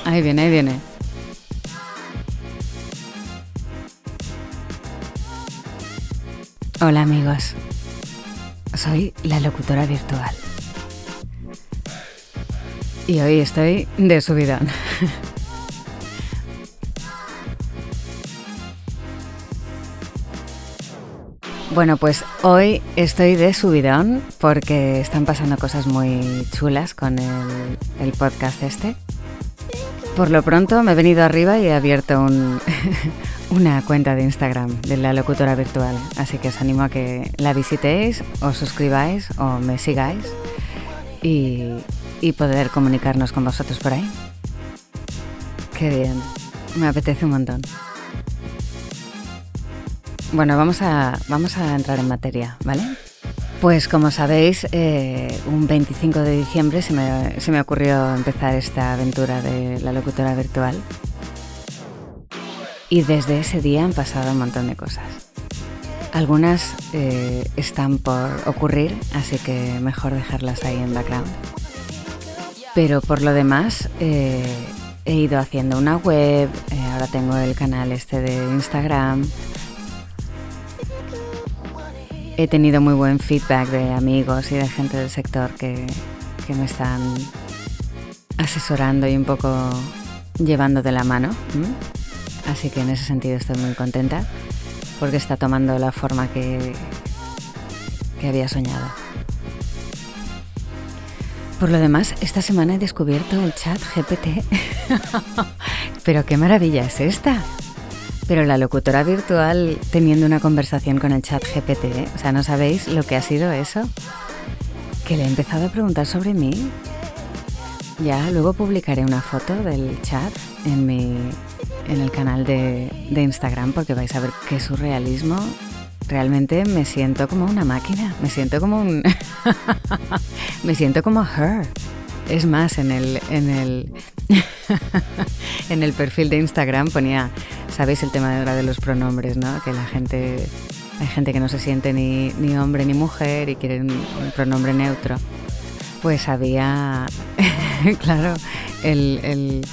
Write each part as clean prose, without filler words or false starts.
Ahí viene, ahí viene. Hola amigos, soy la locutora virtual. Y hoy estoy de subidón. Bueno, pues hoy estoy de subidón porque están pasando cosas muy chulas con el podcast este. Por lo pronto me he venido arriba y he abierto una cuenta de Instagram de la locutora virtual, así que os animo a que la visitéis, os suscribáis o me sigáis y poder comunicarnos con vosotros por ahí. Qué bien, me apetece un montón. Bueno, vamos a entrar en materia, ¿vale? Pues como sabéis, un 25 de diciembre se me ocurrió empezar esta aventura de la locutora virtual. Y desde ese día han pasado un montón de cosas. Algunas están por ocurrir, así que mejor dejarlas ahí en background. Pero por lo demás, he ido haciendo una web, ahora tengo el canal este de Instagram. He tenido muy buen feedback de amigos y de gente del sector que me están asesorando y un poco llevando de la mano. Así que en ese sentido estoy muy contenta porque está tomando la forma que había soñado. Por lo demás, esta semana he descubierto el chat GPT. Pero qué maravilla es esta. Pero la locutora virtual teniendo una conversación con el chat GPT, ¿eh? O sea, ¿no sabéis lo que ha sido eso? Que le he empezado a preguntar sobre mí. Ya luego publicaré una foto del chat en el canal de Instagram porque vais a ver qué surrealismo. Realmente me siento como una máquina, me siento como me siento como her. Es más, en el en el perfil de Instagram ponía, ¿sabéis el tema de los pronombres, no? Que hay gente que no se siente ni hombre ni mujer y quiere un pronombre neutro. Pues había, claro, el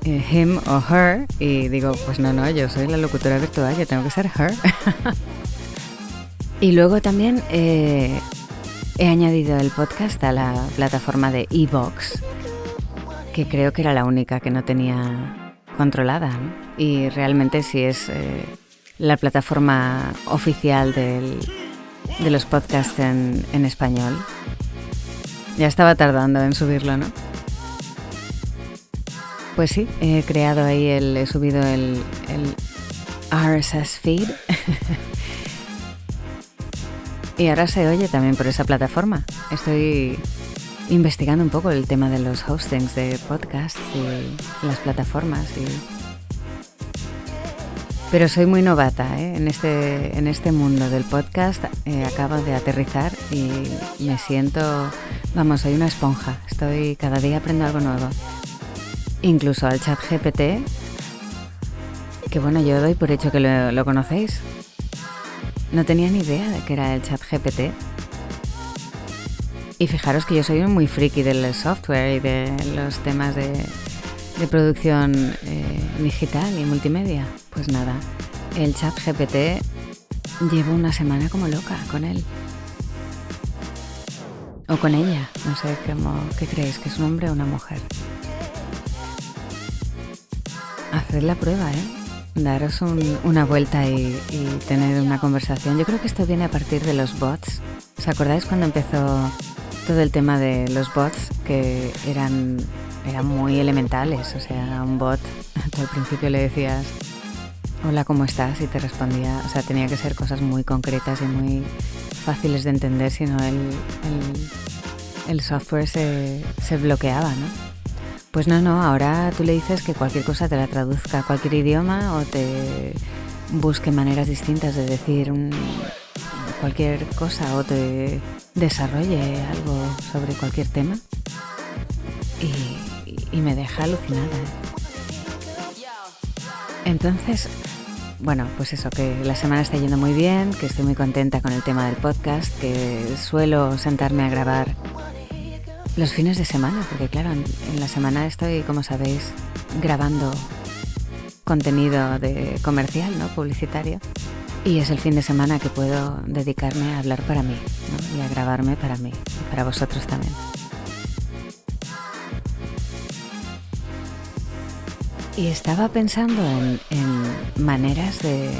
him o her y digo, pues no, yo soy la locutora virtual, yo tengo que ser her. Y luego también he añadido el podcast a la plataforma de iVoox, que creo que era la única que no tenía controlada, ¿no? Y realmente sí es la plataforma oficial de los podcasts en español. Ya estaba tardando en subirlo, ¿no? Pues sí, he subido el RSS feed. Y ahora se oye también por esa plataforma. Estoy investigando un poco el tema de los hostings de podcasts y las plataformas. Pero soy muy novata, ¿eh? En este mundo del podcast. Acabo de aterrizar y me siento... Vamos, soy una esponja. Cada día aprendo algo nuevo. Incluso al chat GPT, que bueno, yo doy por hecho que lo conocéis. No tenía ni idea de que era el chat GPT. Y fijaros que yo soy muy friki del software y de los temas de producción digital y multimedia. Pues nada, el chat GPT llevo una semana como loca con él. O con ella, no sé qué creéis, que es un hombre o una mujer. Haced la prueba, daros una vuelta y tener una conversación. Yo creo que esto viene a partir de los bots. ¿Os acordáis cuando empezó todo el tema de los bots que eran muy elementales? O sea, un bot, tú al principio le decías hola, ¿cómo estás? Y te respondía, o sea, tenía que ser cosas muy concretas y muy fáciles de entender, si no el software se bloqueaba, ¿no? Pues no, ahora tú le dices que cualquier cosa te la traduzca a cualquier idioma o te busque maneras distintas de decir cualquier cosa o te desarrolle algo sobre cualquier tema y me deja alucinada. Entonces, bueno, pues eso, que la semana está yendo muy bien, que estoy muy contenta con el tema del podcast, que suelo sentarme a grabar los fines de semana, porque claro, en la semana estoy, como sabéis, grabando contenido de comercial, ¿no? Publicitario. Y es el fin de semana que puedo dedicarme a hablar para mí, ¿no? Y a grabarme para mí y para vosotros también. Y estaba pensando en maneras de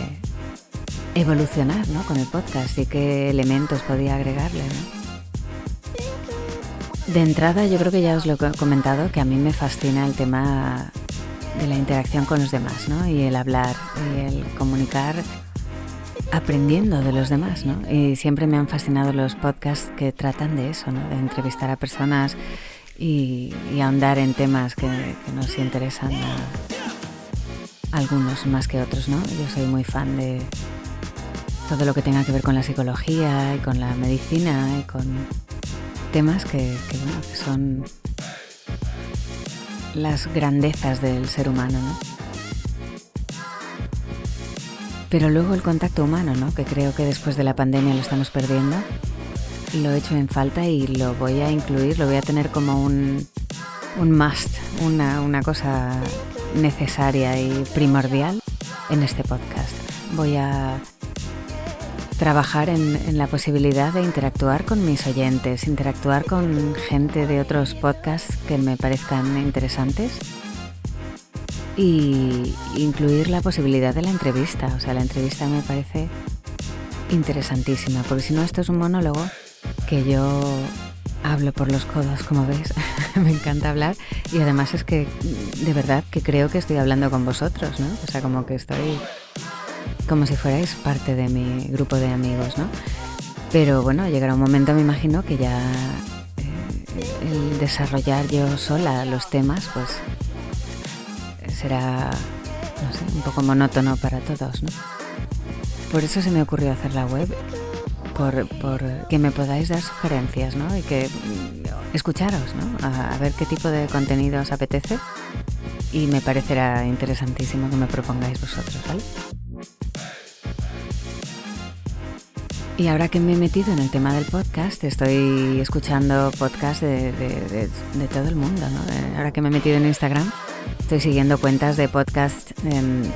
evolucionar, ¿no? Con el podcast y qué elementos podía agregarle, ¿no? De entrada, yo creo que ya os lo he comentado, que a mí me fascina el tema de la interacción con los demás, ¿no? Y el hablar y el comunicar aprendiendo de los demás, ¿no? Y siempre me han fascinado los podcasts que tratan de eso, ¿no? De entrevistar a personas y ahondar en temas que nos interesan a algunos más que otros, ¿no? Yo soy muy fan de todo lo que tenga que ver con la psicología y con la medicina y con temas que son las grandezas del ser humano, ¿no? Pero luego el contacto humano, ¿no? Que creo que después de la pandemia lo estamos perdiendo. Lo he hecho en falta y lo voy a incluir, lo voy a tener como un must, una cosa necesaria y primordial en este podcast. Voy a trabajar en la posibilidad de interactuar con mis oyentes, interactuar con gente de otros podcasts que me parezcan interesantes y incluir la posibilidad de la entrevista. O sea, la entrevista me parece interesantísima, porque si no esto es un monólogo que yo hablo por los codos, como veis. Me encanta hablar y además es que de verdad que creo que estoy hablando con vosotros, ¿no? O sea, como que estoy como si fuerais parte de mi grupo de amigos, ¿no? Pero bueno, llegará un momento, me imagino, que ya el desarrollar yo sola los temas, pues será, no sé, un poco monótono para todos, ¿no? Por eso se me ocurrió hacer la web, por que me podáis dar sugerencias, ¿no? Y que escucharos, ¿no? A ver qué tipo de contenido os apetece y me parecerá interesantísimo que me propongáis vosotros, ¿vale? Y ahora que me he metido en el tema del podcast, estoy escuchando podcasts de todo el mundo, ¿no? Ahora que me he metido en Instagram, estoy siguiendo cuentas de podcast en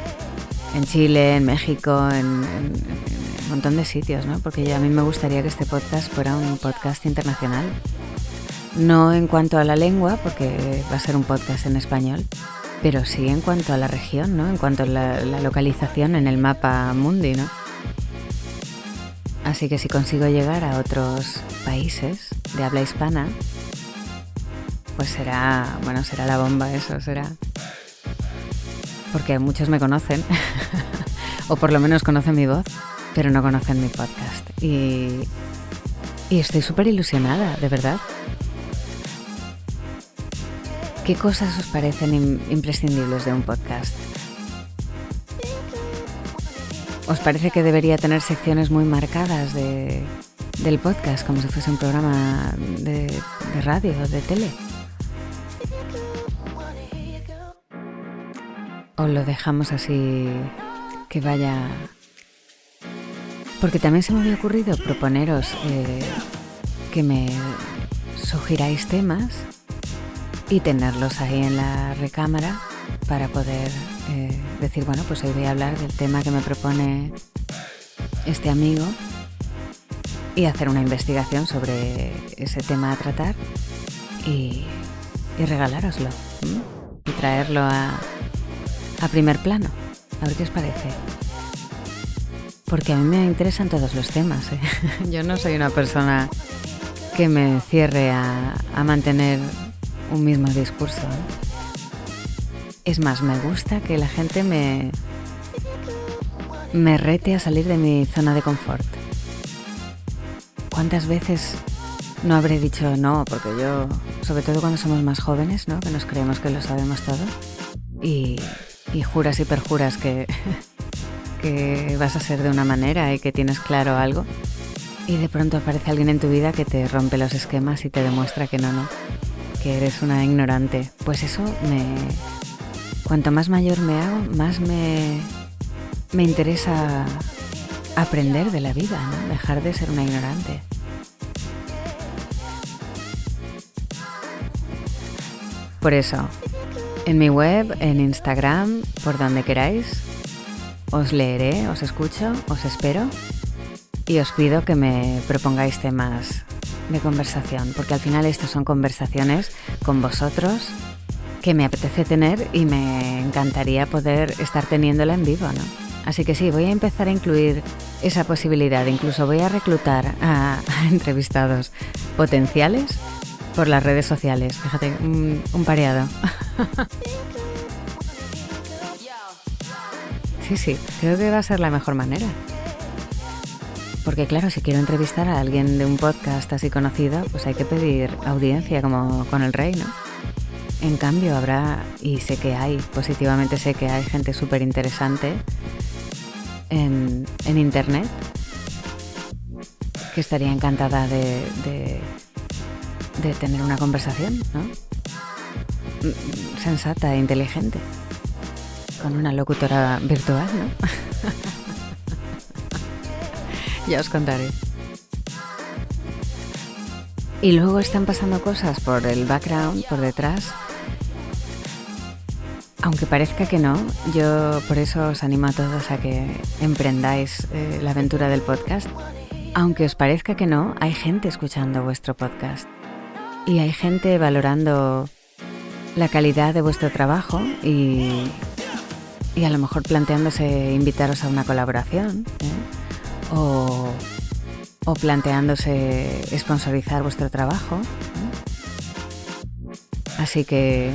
Chile, en México, en un montón de sitios, ¿no? Porque a mí me gustaría que este podcast fuera un podcast internacional. No en cuanto a la lengua, porque va a ser un podcast en español, pero sí en cuanto a la región, ¿no? En cuanto a la localización en el mapa mundi, ¿no? Así que si consigo llegar a otros países de habla hispana, pues será la bomba eso, será. Porque muchos me conocen, o por lo menos conocen mi voz, pero no conocen mi podcast. Y estoy súper ilusionada, de verdad. ¿Qué cosas os parecen imprescindibles de un podcast? ¿Os parece que debería tener secciones muy marcadas del podcast, como si fuese un programa de radio o de tele? ¿O lo dejamos así que vaya? Porque también se me había ocurrido proponeros que me sugiráis temas y tenerlos ahí en la recámara para poder decir, bueno, pues hoy voy a hablar del tema que me propone este amigo y hacer una investigación sobre ese tema a tratar y regalároslo, ¿sí? Y traerlo a primer plano, a ver qué os parece. Porque a mí me interesan todos los temas, ¿eh? Yo no soy una persona que me cierre a mantener un mismo discurso, ¿eh? Es más, me gusta que la gente me rete a salir de mi zona de confort. ¿Cuántas veces no habré dicho no? Porque yo, sobre todo cuando somos más jóvenes, ¿no? Que nos creemos que lo sabemos todo y juras y perjuras que vas a ser de una manera y que tienes claro algo y de pronto aparece alguien en tu vida que te rompe los esquemas y te demuestra que no, que eres una ignorante. Pues eso cuanto más mayor me hago, más me interesa aprender de la vida, ¿no? Dejar de ser una ignorante. Por eso, en mi web, en Instagram, por donde queráis, os leeré, os escucho, os espero y os pido que me propongáis temas de conversación, porque al final estas son conversaciones con vosotros que me apetece tener y me encantaría poder estar teniéndola en vivo, ¿no? Así que sí, voy a empezar a incluir esa posibilidad, incluso voy a reclutar a entrevistados potenciales por las redes sociales. Fíjate, un pareado. Sí, creo que va a ser la mejor manera. Porque claro, si quiero entrevistar a alguien de un podcast así conocido, pues hay que pedir audiencia como con el rey, ¿no? En cambio habrá, y sé que hay, positivamente sé que hay gente súper interesante en internet que estaría encantada de tener una conversación, ¿no? Sensata e inteligente, con una locutora virtual, ¿no? Ya os contaré. Y luego están pasando cosas por el background, por detrás. Aunque parezca que no, yo por eso os animo a todos a que emprendáis la aventura del podcast. Aunque os parezca que no, hay gente escuchando vuestro podcast. Y hay gente valorando la calidad de vuestro trabajo y a lo mejor planteándose invitaros a una colaboración, o planteándose sponsorizar vuestro trabajo. Así que,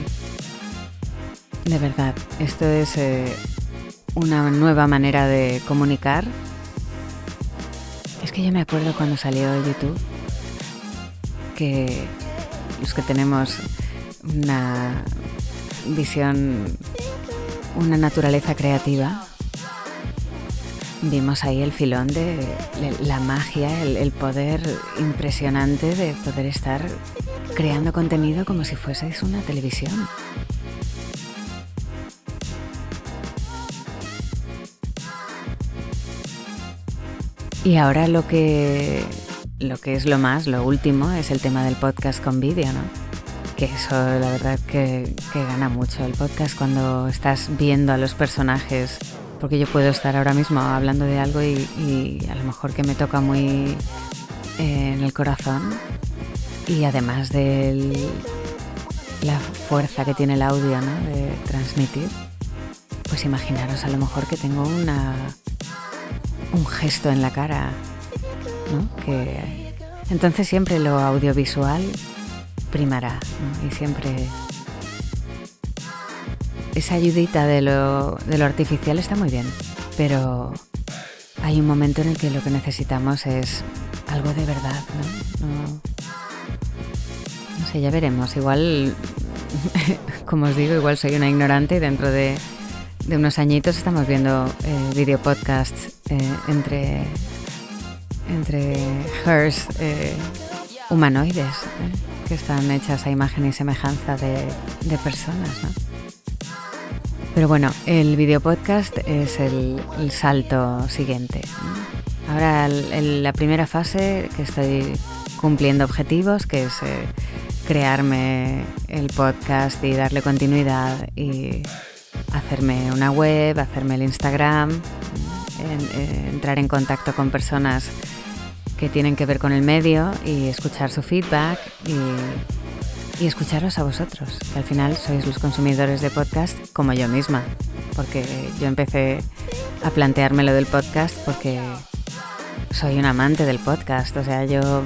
de verdad, esto es una nueva manera de comunicar. Es que yo me acuerdo cuando salió YouTube, que los que tenemos una visión, una naturaleza creativa, vimos ahí el filón de la magia, el poder impresionante de poder estar creando contenido como si fueseis una televisión. Y ahora lo que es lo último es el tema del podcast con vídeo, ¿no? Que eso la verdad que gana mucho el podcast cuando estás viendo a los personajes. Porque yo puedo estar ahora mismo hablando de algo y a lo mejor que me toca muy en el corazón, y además de la fuerza que tiene el audio, ¿no? De transmitir, pues imaginaros a lo mejor que tengo un gesto en la cara, ¿no? Que entonces siempre lo audiovisual primará, ¿no? Y siempre esa ayudita de lo artificial está muy bien, pero hay un momento en el que lo que necesitamos es algo de verdad, ¿no? No sé, ya veremos. Igual, como os digo, igual soy una ignorante y dentro de unos añitos estamos viendo videopodcasts entre hers humanoides, que están hechas a imagen y semejanza de personas, ¿no? Pero bueno, el videopodcast es el salto siguiente. Ahora la primera fase, que estoy cumpliendo objetivos, que es crearme el podcast y darle continuidad y hacerme una web, hacerme el Instagram, entrar en contacto con personas que tienen que ver con el medio y escuchar su feedback y escucharos a vosotros, que al final sois los consumidores de podcast como yo misma, porque yo empecé a plantearme lo del podcast porque soy un amante del podcast. O sea, yo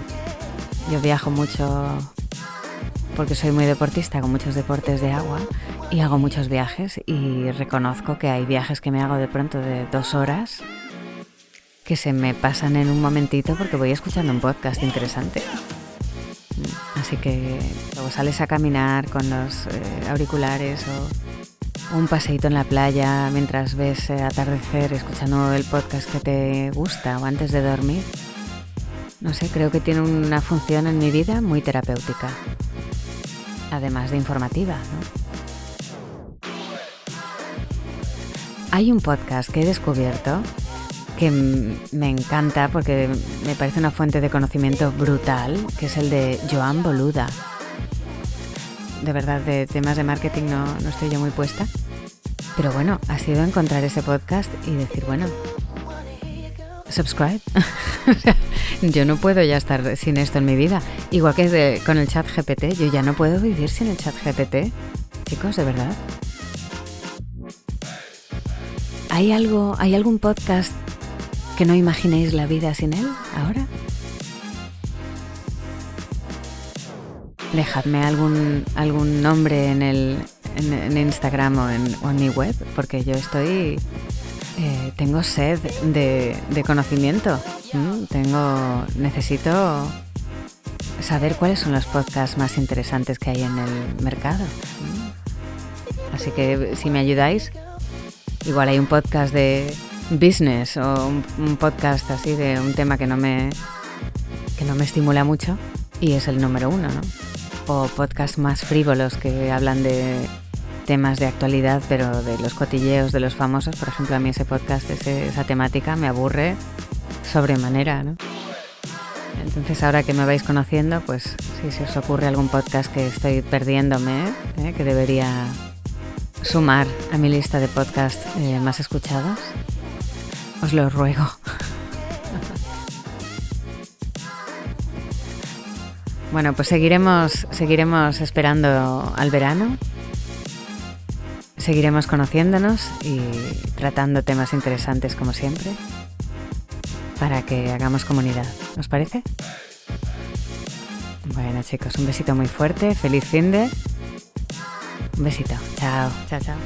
viajo mucho porque soy muy deportista, con muchos deportes de agua, y hago muchos viajes, y reconozco que hay viajes que me hago de pronto de 2 horas que se me pasan en un momentito porque voy escuchando un podcast interesante. Así que luego sales a caminar con los auriculares o un paseíto en la playa mientras ves atardecer escuchando el podcast que te gusta, o antes de dormir. No sé, creo que tiene una función en mi vida muy terapéutica, además de informativa, ¿no? Hay un podcast que he descubierto que me encanta porque me parece una fuente de conocimiento brutal, que es el de Joan Boluda. de verdad, de temas de marketing no estoy yo muy puesta. Pero bueno, ha sido encontrar ese podcast y decir, bueno, subscribe. Yo no puedo ya estar sin esto en mi vida. Igual que con el chat GPT, yo ya no puedo vivir sin el chat GPT. Chicos, de verdad. ¿Hay algún podcast que no imaginéis la vida sin él ahora? Dejadme algún nombre en Instagram o en mi web, porque yo tengo sed de conocimiento. Necesito saber cuáles son los podcasts más interesantes que hay en el mercado. Así que si me ayudáis, igual hay un podcast de business o un podcast así de un tema que no me estimula mucho y es el número 1, ¿no? O podcasts más frívolos que hablan de temas de actualidad, pero de los cotilleos de los famosos. Por ejemplo, a mí ese podcast, esa temática me aburre sobremanera, ¿no? Entonces, ahora que me vais conociendo, pues si se os ocurre algún podcast que estoy perdiéndome, que debería sumar a mi lista de podcasts más escuchados, os lo ruego. Bueno, pues seguiremos esperando al verano. Seguiremos conociéndonos y tratando temas interesantes como siempre para que hagamos comunidad. ¿Os parece? Bueno, chicos, un besito muy fuerte. Feliz finde. Un besito. Chao, chao, chao.